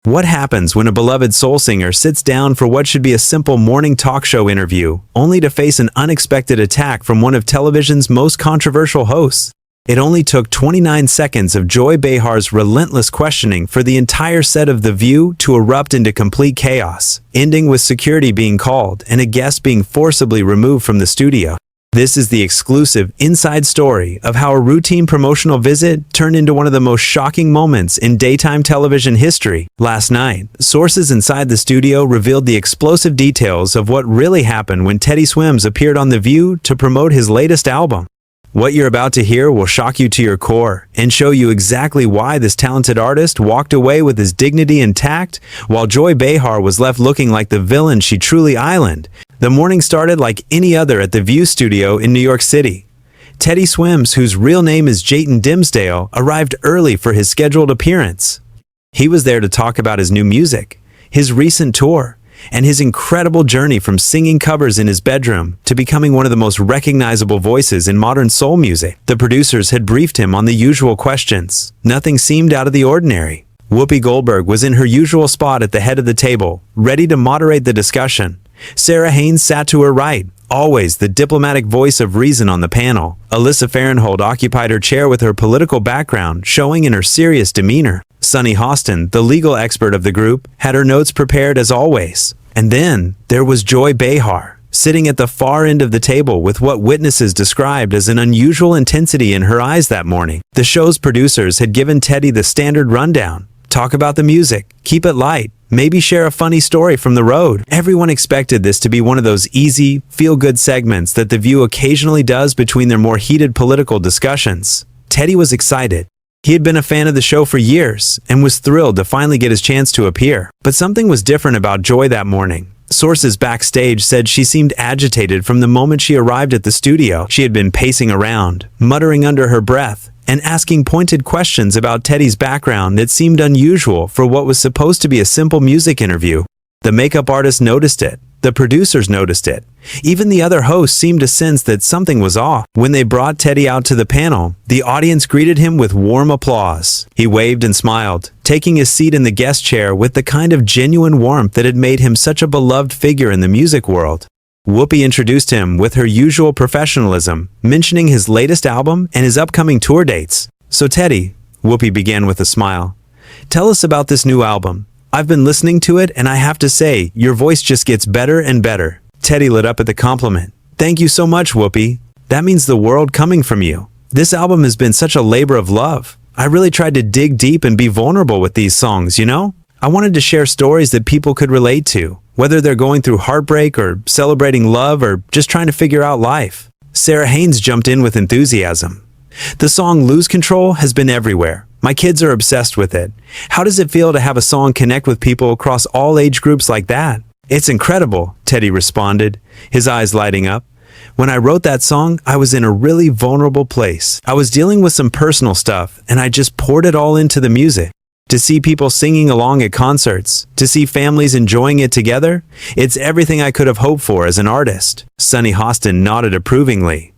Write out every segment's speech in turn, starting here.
What happens when a beloved soul singer sits down for what should be a simple morning talk show interview, only to face an unexpected attack from one of television's most controversial hosts? It only took 29 seconds of Joy Behar's relentless questioning for the entire set of The View to erupt into complete chaos, ending with security being called and a guest being forcibly removed from the studio. This is the exclusive inside story of how a routine promotional visit turned into one of the most shocking moments in daytime television history. Last night, sources inside the studio revealed the explosive details of what really happened when Teddy Swims appeared on The View to promote his latest album. What you're about to hear will shock you to your core and show you exactly why this talented artist walked away with his dignity intact, while Joy Behar was left looking like the villain she truly islanded. The morning started like any other at the View studio in New York City. Teddy Swims, whose real name is Jayton Dimsdale, arrived early for his scheduled appearance. He was there to talk about his new music, his recent tour, and his incredible journey from singing covers in his bedroom to becoming one of the most recognizable voices in modern soul music. The producers had briefed him on the usual questions. Nothing seemed out of the ordinary. Whoopi Goldberg was in her usual spot at the head of the table, ready to moderate the discussion. Sarah Haynes sat to her right, always the diplomatic voice of reason on the panel. Alyssa Farrenhold occupied her chair with her political background showing in her serious demeanor. Sunny Hostin, the legal expert of the group, had her notes prepared as always. And then there was Joy Behar, sitting at the far end of the table with what witnesses described as an unusual intensity in her eyes that morning. The show's producers had given Teddy the standard rundown. Talk about the music, keep it light, maybe share a funny story from the road. Everyone expected this to be one of those easy, feel-good segments that The View occasionally does between their more heated political discussions. Teddy was excited. He had been a fan of the show for years and was thrilled to finally get his chance to appear. But something was different about Joy that morning. Sources backstage said she seemed agitated from the moment she arrived at the studio. She had been pacing around, muttering under her breath, and asking pointed questions about Teddy's background that seemed unusual for what was supposed to be a simple music interview. The makeup artist noticed it. The producers noticed it. Even the other hosts seemed to sense that something was off. When they brought Teddy out to the panel, the audience greeted him with warm applause. He waved and smiled, taking his seat in the guest chair with the kind of genuine warmth that had made him such a beloved figure in the music world. Whoopi introduced him with her usual professionalism, mentioning his latest album and his upcoming tour dates. "So Teddy," Whoopi began with a smile, "tell us about this new album. I've been listening to it and I have to say, your voice just gets better and better." Teddy lit up at the compliment. "Thank you so much, Whoopi. That means the world coming from you. This album has been such a labor of love. I really tried to dig deep and be vulnerable with these songs, you know? I wanted to share stories that people could relate to, whether they're going through heartbreak or celebrating love or just trying to figure out life." Sarah Haynes jumped in with enthusiasm. "The song Lose Control has been everywhere. My kids are obsessed with it. How does it feel to have a song connect with people across all age groups like that?" "It's incredible," Teddy responded, his eyes lighting up. "When I wrote that song, I was in a really vulnerable place. I was dealing with some personal stuff, and I just poured it all into the music. To see people singing along at concerts, to see families enjoying it together, it's everything I could have hoped for as an artist." Sunny Hostin nodded approvingly.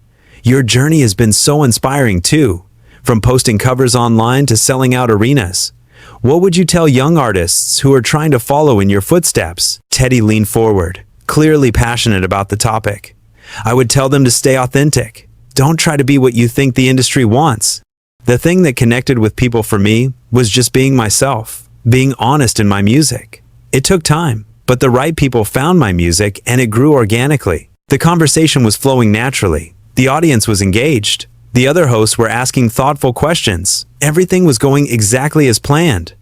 "Your journey has been so inspiring too, from posting covers online to selling out arenas. What would you tell young artists who are trying to follow in your footsteps?" Teddy leaned forward, clearly passionate about the topic. "I would tell them to stay authentic. Don't try to be what you think the industry wants. The thing that connected with people for me was just being myself, being honest in my music. It took time, but the right people found my music and it grew organically. The conversation was flowing naturally. The audience was engaged. The other hosts were asking thoughtful questions. Everything was going exactly as planned.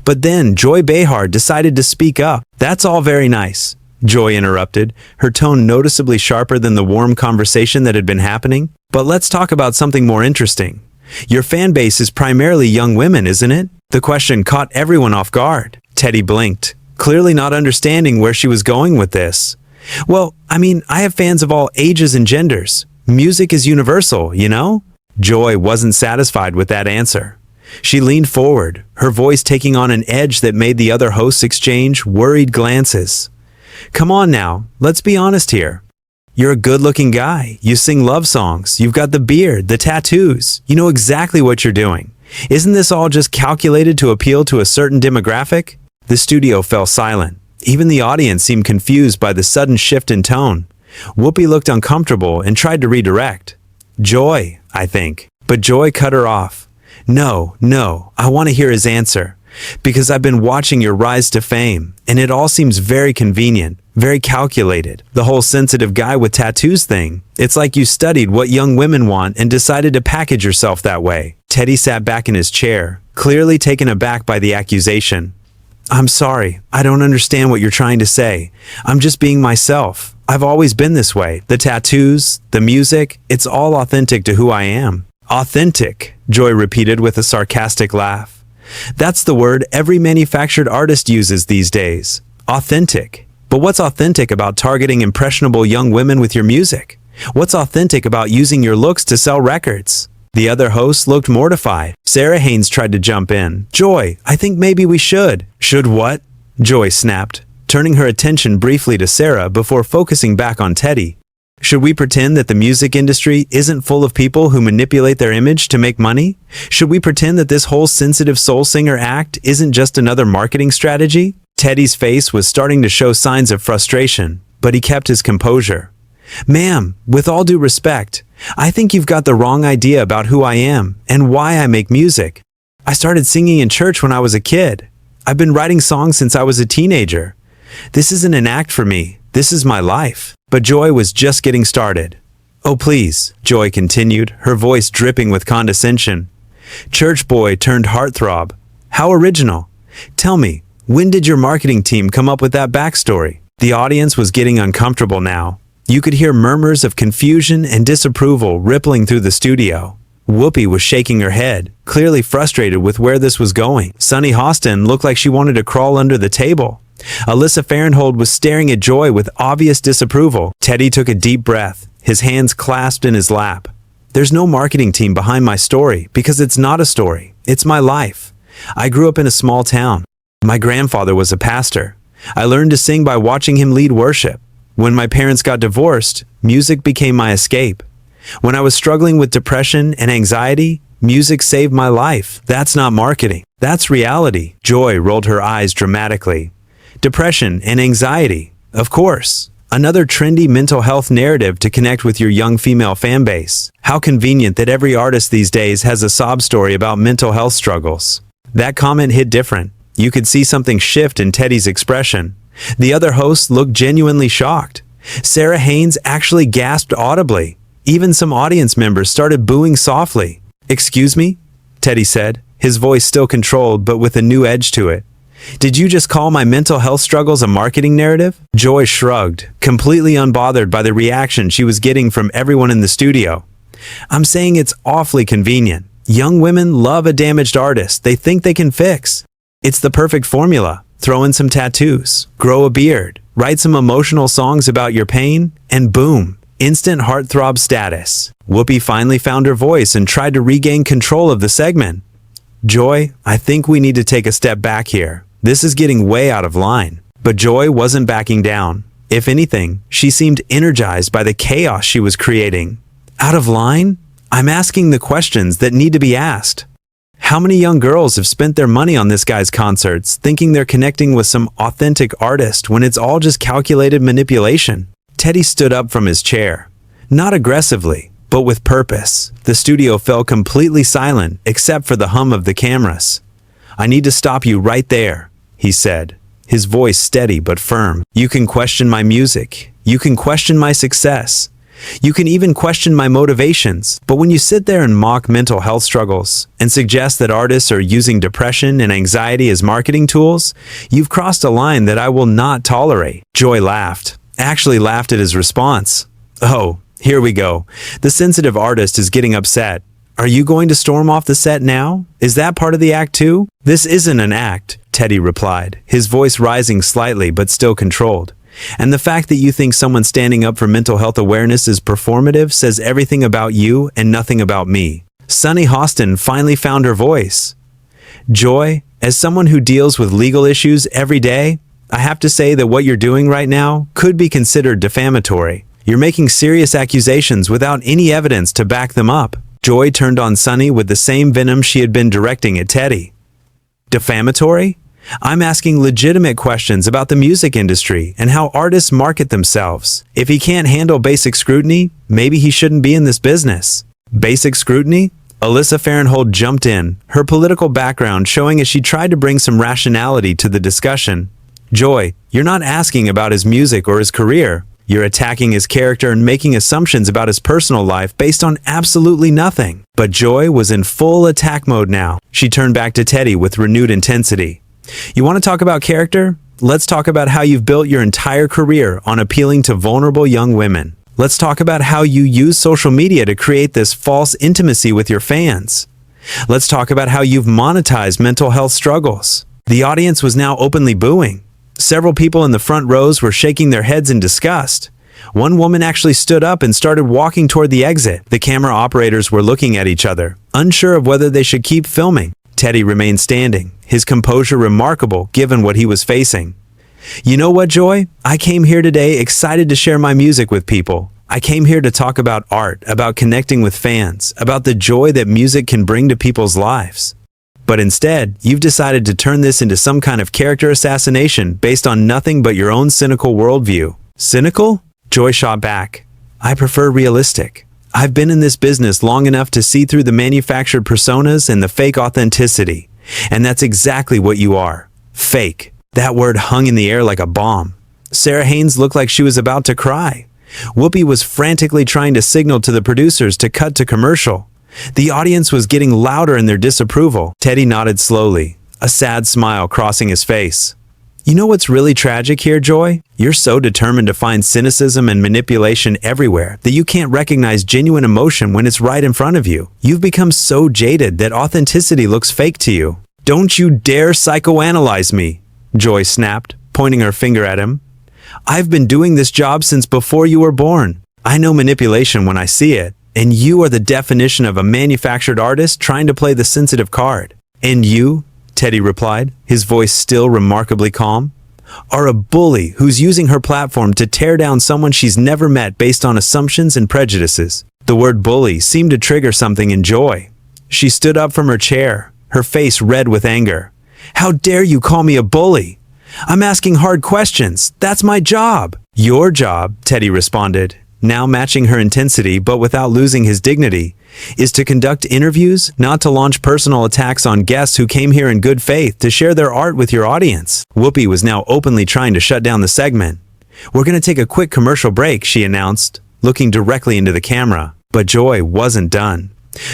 But then Joy Behar decided to speak up." "That's all very nice," Joy interrupted, her tone noticeably sharper than the warm conversation that had been happening. "But let's talk about something more interesting. Your fan base is primarily young women, isn't it?" The question caught everyone off guard. Teddy blinked, clearly not understanding where she was going with this. "Well, I have fans of all ages and genders. Music is universal, you know?" Joy wasn't satisfied with that answer. She leaned forward, her voice taking on an edge that made the other hosts exchange worried glances. "Come on now, let's be honest here. You're a good-looking guy. You sing love songs. You've got the beard, the tattoos. You know exactly what you're doing. Isn't this all just calculated to appeal to a certain demographic?" The studio fell silent. Even the audience seemed confused by the sudden shift in tone. Whoopi looked uncomfortable and tried to redirect. "Joy, I think." But Joy cut her off. No, I want to hear his answer. Because I've been watching your rise to fame, and it all seems very convenient, very calculated. The whole sensitive guy with tattoos thing. It's like you studied what young women want and decided to package yourself that way. Teddy sat back in his chair, clearly taken aback by the accusation. "I'm sorry, I don't understand what you're trying to say. I'm just being myself. I've always been this way. The tattoos, the music, it's all authentic to who I am." "Authentic," Joy repeated with a sarcastic laugh. "That's the word every manufactured artist uses these days. Authentic. But what's authentic about targeting impressionable young women with your music? What's authentic about using your looks to sell records?" The other hosts looked mortified. Sarah Haynes tried to jump in. "Joy, I think maybe we should." "Should what?" Joy snapped, turning her attention briefly to Sarah before focusing back on Teddy. "Should we pretend that the music industry isn't full of people who manipulate their image to make money? Should we pretend that this whole sensitive soul singer act isn't just another marketing strategy?" Teddy's face was starting to show signs of frustration, but he kept his composure. "Ma'am, with all due respect, I think you've got the wrong idea about who I am and why I make music. I started singing in church when I was a kid. I've been writing songs since I was a teenager. This isn't an act for me. This is my life." But Joy was just getting started. "Oh please," Joy continued, her voice dripping with condescension. "Church boy turned heartthrob. How original. Tell me, when did your marketing team come up with that backstory?" The audience was getting uncomfortable now. You could hear murmurs of confusion and disapproval rippling through the studio. Whoopi was shaking her head, clearly frustrated with where this was going. Sunny Hostin looked like she wanted to crawl under the table. Alyssa Farrenhold was staring at Joy with obvious disapproval. Teddy took a deep breath, his hands clasped in his lap. "There's no marketing team behind my story because it's not a story. It's my life. I grew up in a small town. My grandfather was a pastor. I learned to sing by watching him lead worship. When my parents got divorced, music became my escape. When I was struggling with depression and anxiety, music saved my life. That's not marketing. That's reality." Joy rolled her eyes dramatically. "Depression and anxiety, of course. Another trendy mental health narrative to connect with your young female fan base. How convenient that every artist these days has a sob story about mental health struggles." That comment hit different. You could see something shift in Teddy's expression. The other hosts looked genuinely shocked. Sarah Haynes actually gasped audibly. Even some audience members started booing softly. "Excuse me?" Teddy said, his voice still controlled but with a new edge to it. "Did you just call my mental health struggles a marketing narrative?" Joy shrugged, completely unbothered by the reaction she was getting from everyone in the studio. "I'm saying it's awfully convenient. Young women love a damaged artist they think they can fix. It's the perfect formula. Throw in some tattoos, grow a beard, write some emotional songs about your pain, and boom, instant heartthrob status." Whoopi finally found her voice and tried to regain control of the segment. "Joy, I think we need to take a step back here. This is getting way out of line." But Joy wasn't backing down. If anything, she seemed energized by the chaos she was creating. "Out of line? I'm asking the questions that need to be asked. How many young girls have spent their money on this guy's concerts thinking they're connecting with some authentic artist when it's all just calculated manipulation?" Teddy stood up from his chair. Not aggressively, but with purpose. The studio fell completely silent except for the hum of the cameras. "I need to stop you right there," he said, his voice steady but firm. "You can question my music. You can question my success. You can even question my motivations, but when you sit there and mock mental health struggles and suggest that artists are using depression and anxiety as marketing tools, you've crossed a line that I will not tolerate." Joy laughed, actually laughed at his response. "Oh, here we go. The sensitive artist is getting upset. Are you going to storm off the set now? Is that part of the act too?" "This isn't an act," Teddy replied, his voice rising slightly but still controlled. "And the fact that you think someone standing up for mental health awareness is performative says everything about you and nothing about me." Sunny Hostin finally found her voice. "Joy, as someone who deals with legal issues every day, I have to say that what you're doing right now could be considered defamatory. You're making serious accusations without any evidence to back them up." Joy turned on Sunny with the same venom she had been directing at Teddy. "Defamatory? I'm asking legitimate questions about the music industry and how artists market themselves. If he can't handle basic scrutiny, maybe he shouldn't be in this business." "Basic scrutiny?" Alyssa Farrenhold jumped in, her political background showing as she tried to bring some rationality to the discussion. "Joy, you're not asking about his music or his career. You're attacking his character and making assumptions about his personal life based on absolutely nothing." But Joy was in full attack mode now. She turned back to Teddy with renewed intensity. "You want to talk about character? Let's talk about how you've built your entire career on appealing to vulnerable young women. Let's talk about how you use social media to create this false intimacy with your fans. Let's talk about how you've monetized mental health struggles." The audience was now openly booing. Several people in the front rows were shaking their heads in disgust. One woman actually stood up and started walking toward the exit. The camera operators were looking at each other, unsure of whether they should keep filming. Teddy remained standing, his composure remarkable given what he was facing. "You know what, Joy? I came here today excited to share my music with people. I came here to talk about art, about connecting with fans, about the joy that music can bring to people's lives. But instead, you've decided to turn this into some kind of character assassination based on nothing but your own cynical worldview." "Cynical?" Joy shot back. "I prefer realistic. I've been in this business long enough to see through the manufactured personas and the fake authenticity. And that's exactly what you are. Fake." That word hung in the air like a bomb. Sarah Haynes looked like she was about to cry. Whoopi was frantically trying to signal to the producers to cut to commercial. The audience was getting louder in their disapproval. Teddy nodded slowly, a sad smile crossing his face. "You know what's really tragic here, Joy? You're so determined to find cynicism and manipulation everywhere that you can't recognize genuine emotion when it's right in front of you. You've become so jaded that authenticity looks fake to you." "Don't you dare psychoanalyze me," Joy snapped, pointing her finger at him. "I've been doing this job since before you were born. I know manipulation when I see it, and you are the definition of a manufactured artist trying to play the sensitive card." "And you," Teddy replied, his voice still remarkably calm, "are a bully who's using her platform to tear down someone she's never met based on assumptions and prejudices." The word bully seemed to trigger something in Joy. She stood up from her chair, her face red with anger. "How dare you call me a bully? I'm asking hard questions. That's my job." "Your job," Teddy responded, now matching her intensity but without losing his dignity, "is to conduct interviews, not to launch personal attacks on guests who came here in good faith to share their art with your audience." Whoopi was now openly trying to shut down the segment. "We're going to take a quick commercial break," she announced, looking directly into the camera. But Joy wasn't done.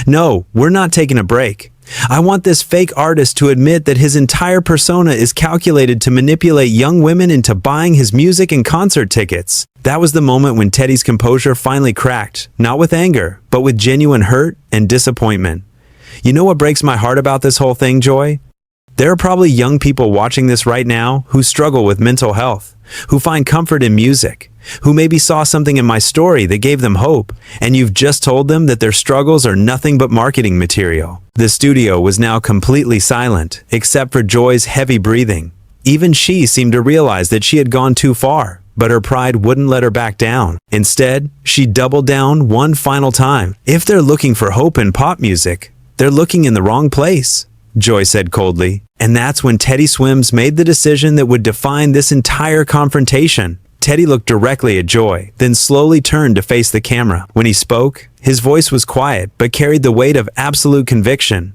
"No, we're not taking a break. I want this fake artist to admit that his entire persona is calculated to manipulate young women into buying his music and concert tickets." That was the moment when Teddy's composure finally cracked, not with anger, but with genuine hurt and disappointment. "You know what breaks my heart about this whole thing, Joy? There are probably young people watching this right now who struggle with mental health, who find comfort in music, who maybe saw something in my story that gave them hope, and you've just told them that their struggles are nothing but marketing material." The studio was now completely silent, except for Joy's heavy breathing. Even she seemed to realize that she had gone too far, but her pride wouldn't let her back down. Instead, she doubled down one final time. "If they're looking for hope in pop music, they're looking in the wrong place," Joy said coldly. And that's when Teddy Swims made the decision that would define this entire confrontation. Teddy looked directly at Joy, then slowly turned to face the camera. When he spoke, his voice was quiet but carried the weight of absolute conviction.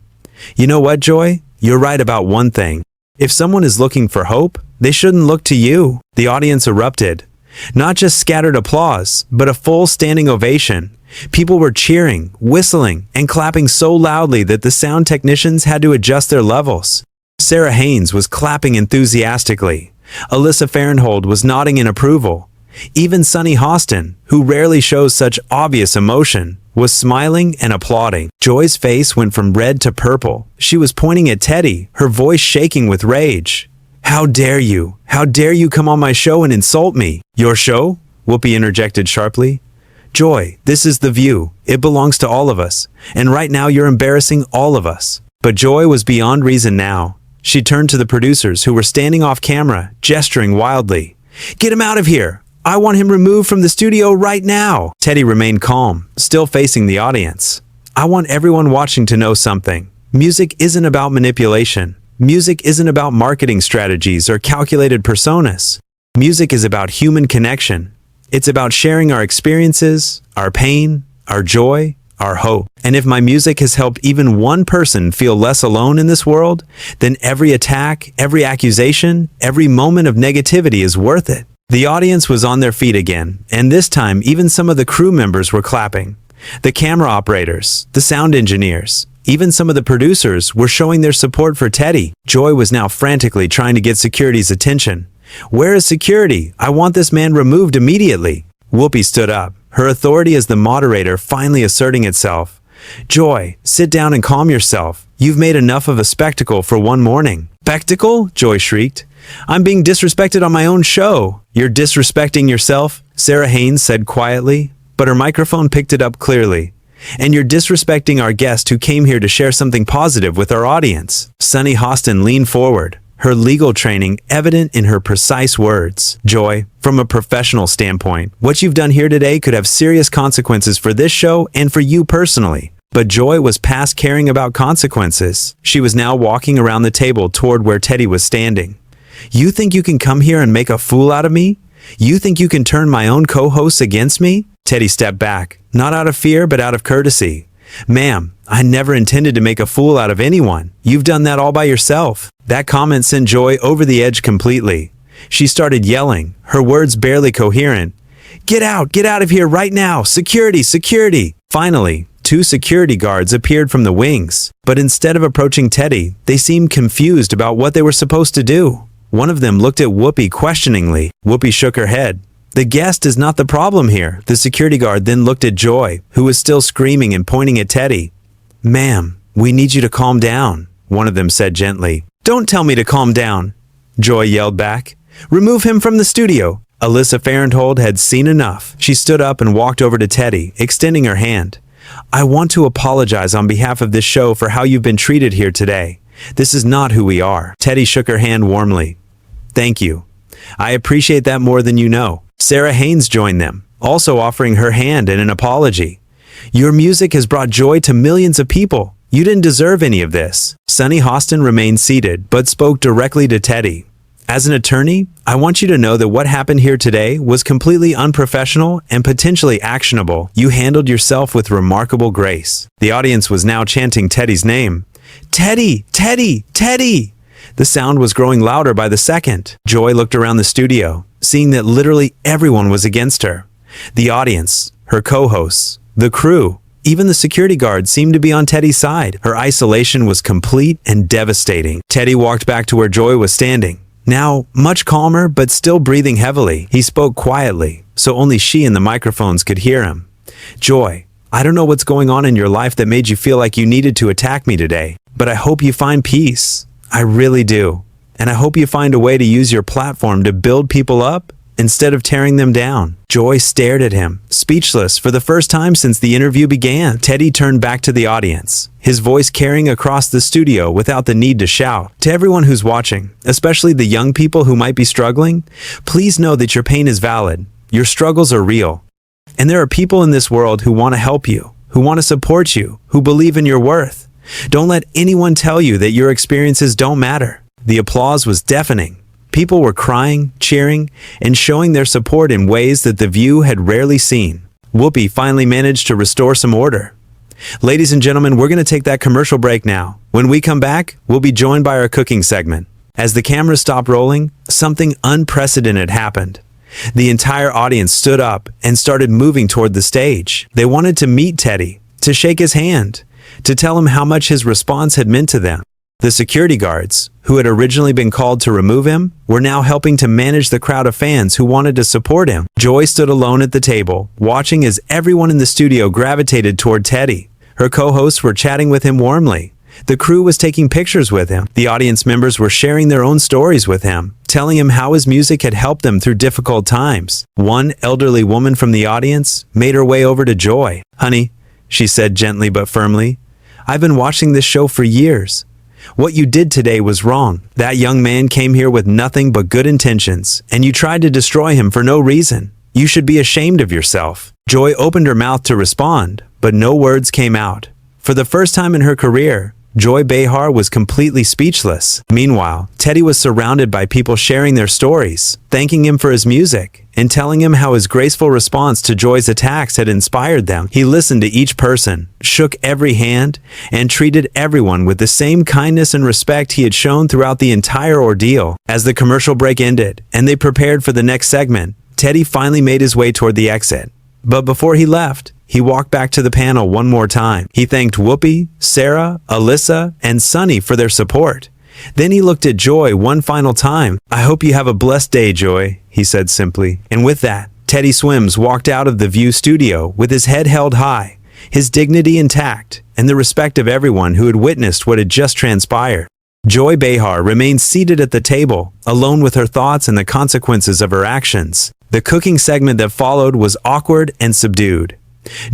"You know what, Joy? You're right about one thing. If someone is looking for hope, they shouldn't look to you." The audience erupted. Not just scattered applause, but a full standing ovation. People were cheering, whistling, and clapping so loudly that the sound technicians had to adjust their levels. Sarah Haynes was clapping enthusiastically. Alyssa Farrenhold was nodding in approval. Even Sunny Hostin, who rarely shows such obvious emotion, was smiling and applauding. Joy's face went from red to purple. She was pointing at Teddy, her voice shaking with rage. "How dare you? How dare you come on my show and insult me?" "Your show?" Whoopi interjected sharply. "Joy, this is The View. It belongs to all of us. And right now you're embarrassing all of us." But Joy was beyond reason now. She turned to the producers who were standing off camera, gesturing wildly. "Get him out of here! I want him removed from the studio right now!" Teddy remained calm, still facing the audience. "I want everyone watching to know something. Music isn't about manipulation. music isn't about marketing strategies or calculated personas. Music is about human connection. It's about sharing our experiences, our pain, our joy, our hope. And if my music has helped even one person feel less alone in this world, then every attack, every accusation, every moment of negativity is worth it. The audience was on their feet again, and this time even some of the crew members were clapping. The camera operators, the sound engineers, even some of the producers were showing their support for Teddy. Joy was now frantically trying to get security's attention. "Where is security? I want this man removed immediately." Whoopi stood up, her authority as the moderator finally asserting itself. "Joy, sit down and calm yourself. You've made enough of a spectacle for one morning." "Spectacle?" Joy shrieked. "I'm being disrespected on my own show." "You're disrespecting yourself," Sarah Haynes said quietly, but her microphone picked it up clearly. "And you're disrespecting our guest who came here to share something positive with our audience." Sunny Hostin leaned forward, her legal training evident in her precise words. "Joy, from a professional standpoint, what you've done here today could have serious consequences for this show and for you personally." But Joy was past caring about consequences. She was now walking around the table toward where Teddy was standing. "You think you can come here and make a fool out of me? You think you can turn my own co-hosts against me?" Teddy stepped back, not out of fear but out of courtesy. "Ma'am, I never intended to make a fool out of anyone. You've done that all by yourself." That comment sent Joy over the edge completely. She started yelling, her words barely coherent. Get out of here right now! Security, security!" Finally, 2 security guards appeared from the wings, but instead of approaching Teddy, they seemed confused about what they were supposed to do. One of them looked at Whoopi questioningly. Whoopi shook her head. "The guest is not the problem here." The security guard then looked at Joy, who was still screaming and pointing at Teddy. "Ma'am, we need you to calm down," one of them said gently. "Don't tell me to calm down," Joy yelled back. "Remove him from the studio." Alyssa Farenthold had seen enough. She stood up and walked over to Teddy, extending her hand. "I want to apologize on behalf of this show for how you've been treated here today. This is not who we are." Teddy shook her hand warmly. "Thank you. I appreciate that more than you know." Sarah Haynes joined them, also offering her hand in an apology. "Your music has brought joy to millions of people. You didn't deserve any of this." Sunny Hostin remained seated, but spoke directly to Teddy. "As an attorney, I want you to know that what happened here today was completely unprofessional and potentially actionable. You handled yourself with remarkable grace." The audience was now chanting Teddy's name. "Teddy! Teddy! Teddy!" The sound was growing louder by the second. Joy looked around the studio, seeing that literally everyone was against her. The audience, her co-hosts, the crew, even the security guard seemed to be on Teddy's side. Her isolation was complete and devastating. Teddy walked back to where Joy was standing. Now, much calmer but still breathing heavily, he spoke quietly, so only she and the microphones could hear him. "Joy, I don't know what's going on in your life that made you feel like you needed to attack me today, but I hope you find peace. I really do. And I hope you find a way to use your platform to build people up instead of tearing them down." Joy stared at him, speechless for the first time since the interview began. Teddy turned back to the audience, his voice carrying across the studio without the need to shout. "To everyone who's watching, especially the young people who might be struggling, please know that your pain is valid. Your struggles are real. And there are people in this world who want to help you, who want to support you, who believe in your worth. Don't let anyone tell you that your experiences don't matter." The applause was deafening. People were crying, cheering, and showing their support in ways that The View had rarely seen. Whoopi finally managed to restore some order. "Ladies and gentlemen, we're going to take that commercial break now. When we come back, we'll be joined by our cooking segment." As the camera stopped rolling, something unprecedented happened. The entire audience stood up and started moving toward the stage. They wanted to meet Teddy, to shake his hand, to tell him how much his response had meant to them. The security guards, who had originally been called to remove him, were now helping to manage the crowd of fans who wanted to support him. Joy stood alone at the table, watching as everyone in the studio gravitated toward Teddy. Her co-hosts were chatting with him warmly. The crew was taking pictures with him. The audience members were sharing their own stories with him, telling him how his music had helped them through difficult times. One elderly woman from the audience made her way over to Joy. "Honey," she said gently but firmly, "I've been watching this show for years. What you did today was wrong. That young man came here with nothing but good intentions, and you tried to destroy him for no reason. You should be ashamed of yourself." Joy opened her mouth to respond, but no words came out. For the first time in her career, Joy Behar was completely speechless. Meanwhile, Teddy was surrounded by people sharing their stories, thanking him for his music, and telling him how his graceful response to Joy's attacks had inspired them. He listened to each person, shook every hand, and treated everyone with the same kindness and respect he had shown throughout the entire ordeal. As the commercial break ended, and they prepared for the next segment, Teddy finally made his way toward the exit. But before he left, he walked back to the panel one more time. He thanked Whoopi, Sarah, Alyssa, and Sunny for their support. Then he looked at Joy one final time. "I hope you have a blessed day, Joy," he said simply. And with that, Teddy Swims walked out of the View studio with his head held high, his dignity intact, and the respect of everyone who had witnessed what had just transpired. Joy Behar remained seated at the table, alone with her thoughts and the consequences of her actions. The cooking segment that followed was awkward and subdued.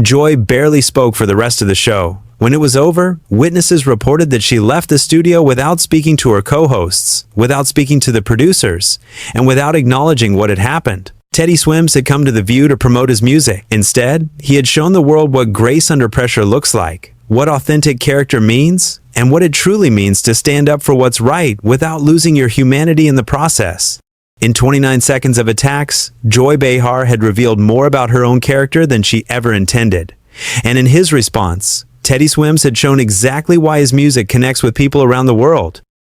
Joy barely spoke for the rest of the show. When it was over, witnesses reported that she left the studio without speaking to her co-hosts, without speaking to the producers, and without acknowledging what had happened. Teddy Swims had come to The View to promote his music. Instead, he had shown the world what grace under pressure looks like, what authentic character means, and what it truly means to stand up for what's right without losing your humanity in the process. In 29 seconds of attacks, Joy Behar had revealed more about her own character than she ever intended. And in his response, Teddy Swims had shown exactly why his music connects with people around the world.